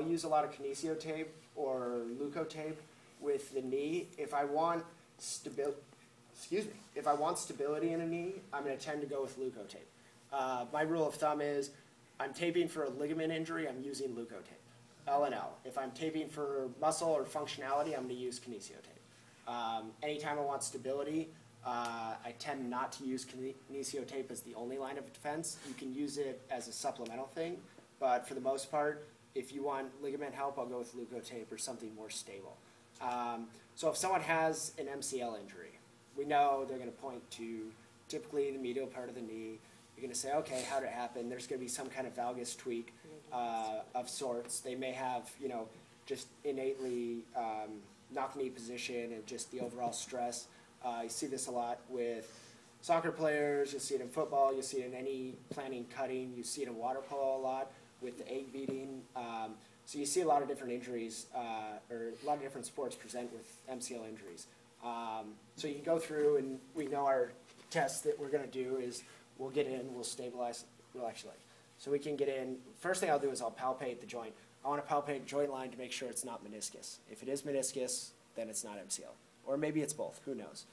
I'll use a lot of kinesio tape or leuco tape with the knee. If I want stability in a knee, I'm going to tend to go with leuco tape. My rule of thumb is I'm taping for a ligament injury, I'm using leuco tape, L and L. If I'm taping for muscle or functionality, I'm going to use kinesio tape. Anytime I want stability, I tend not to use kinesio tape as the only line of defense. You can use it as a supplemental thing, but for the most part, if you want ligament help, I'll go with leuco tape or something more stable. So if someone has an MCL injury, we know they're going to point to typically the medial part of the knee. You're going to say, okay, how did it happen? There's going to be some kind of valgus tweak of sorts. They may have, just innately knock knee position and just the overall stress. You see this a lot with soccer players. You'll see it in football. You'll see it in any planning cutting. You see it in water polo a lot with the egg beating. So you see a lot of different injuries, or a lot of different sports present with MCL injuries. So you can go through, and we know our test that we're going to do is we'll get in, we'll stabilize, relax your leg. So we can get in. First thing I'll do is I'll palpate the joint. I want to palpate joint line to make sure it's not meniscus. If it is meniscus, then it's not MCL. Or maybe it's both, who knows.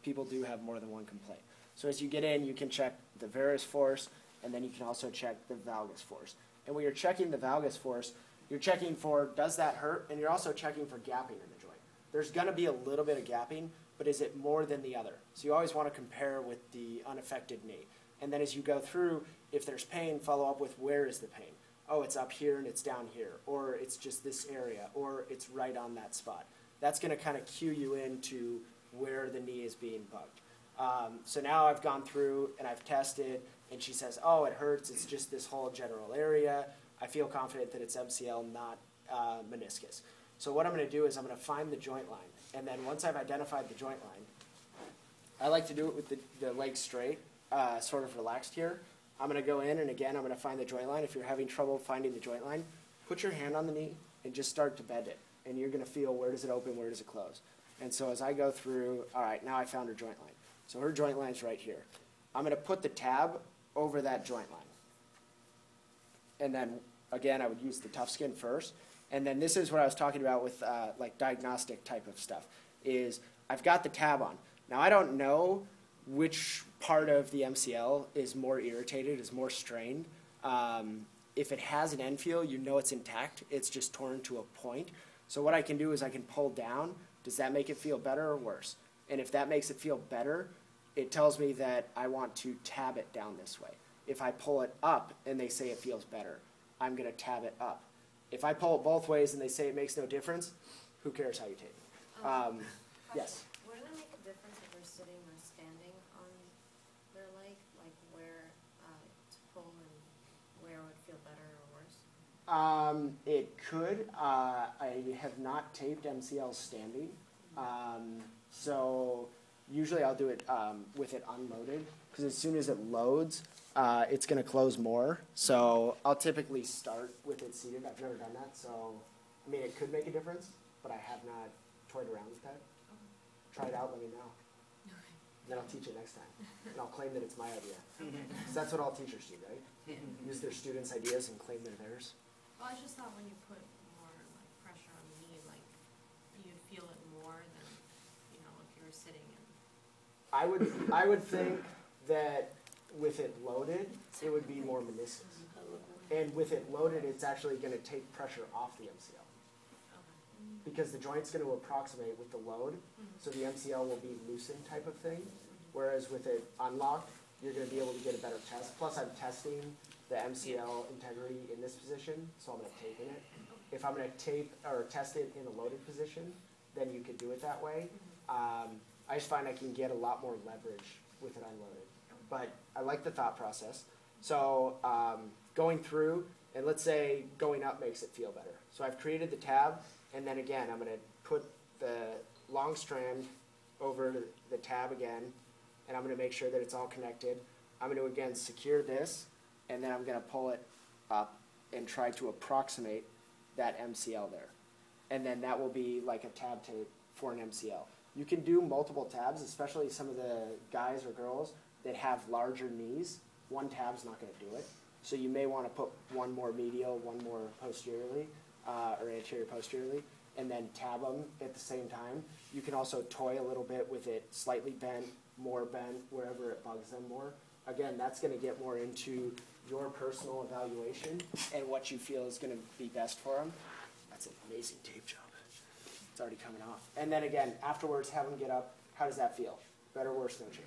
People do have more than one complaint. So as you get in, you can check the varus force, and then you can also check the valgus force. And when you're checking the valgus force, you're checking for, does that hurt? And you're also checking for gapping in the joint. There's going to be a little bit of gapping, but is it more than the other? So you always want to compare with the unaffected knee. And then as you go through, if there's pain, follow up with where is the pain? Oh, it's up here and it's down here, or it's just this area, or it's right on that spot. That's going to kind of cue you into where the knee is being bugged. So now I've gone through and I've tested, and she says, oh, it hurts, it's just this whole general area. I feel confident that it's MCL, not meniscus. So what I'm going to do is I'm going to find the joint line. And then once I've identified the joint line, I like to do it with the legs straight, sort of relaxed here. I'm going to go in, and again, I'm going to find the joint line. If you're having trouble finding the joint line, put your hand on the knee and just start to bend it. And you're going to feel where does it open, where does it close. And so as I go through, all right, now I found her joint line. So her joint line's right here. I'm going to put the tab over that joint line. And then, again, I would use the tough skin first. And then this is what I was talking about with like diagnostic type of stuff, is I've got the tab on. Now, I don't know which part of the MCL is more irritated, is more strained. If it has an end feel, you know it's intact. It's just torn to a point. So what I can do is I can pull down. Does that make it feel better or worse? And if that makes it feel better, it tells me that I want to tab it down this way. If I pull it up and they say it feels better, I'm going to tab it up. If I pull it both ways and they say it makes no difference, who cares how you take it? Yes? Would it make a difference if they're sitting or standing on their leg? Like where to pull and where would feel better or worse? It could. I have not taped MCL standing. So usually I'll do it with it unloaded, because as soon as it loads, it's going to close more. So I'll typically start with it seated. I've never done that, so I mean it could make a difference, but I have not toyed around with that. Try it out, let me know. Then I'll teach it next time, and I'll claim that it's my idea. So that's what all teachers do, right? Use their students' ideas and claim they're theirs. Well, I just thought when you put more like pressure on the knee, like you'd feel it more than if you were sitting. And I would think that with it loaded, it would be more meniscus. And with it loaded, it's actually going to take pressure off the MCL. Because the joint's going to approximate with the load, so the MCL will be loosened type of thing. Whereas with it unlocked, you're going to be able to get a better test. Plus, I'm testing the MCL integrity in this position, so I'm going to tape in it. If I'm going to tape or test it in a loaded position, then you could do it that way. I just find I can get a lot more leverage with it unloaded. But I like the thought process. So going through, and let's say going up makes it feel better. So I've created the tab, and then again, I'm going to put the long strand over the tab again, and I'm going to make sure that it's all connected. I'm going to, again, secure this, and then I'm going to pull it up and try to approximate that MCL there. And then that will be like a tab tape for an MCL. You can do multiple tabs, especially some of the guys or girls that have larger knees. One tab's not going to do it. So you may want to put one more medial, one more posteriorly. or anterior posteriorly, and then tab them at the same time. You can also toy a little bit with it slightly bent, more bent, wherever it bugs them more. Again, that's going to get more into your personal evaluation and what you feel is going to be best for them. That's an amazing tape job. It's already coming off. And then again, afterwards, have them get up. How does that feel? Better, worse, no change?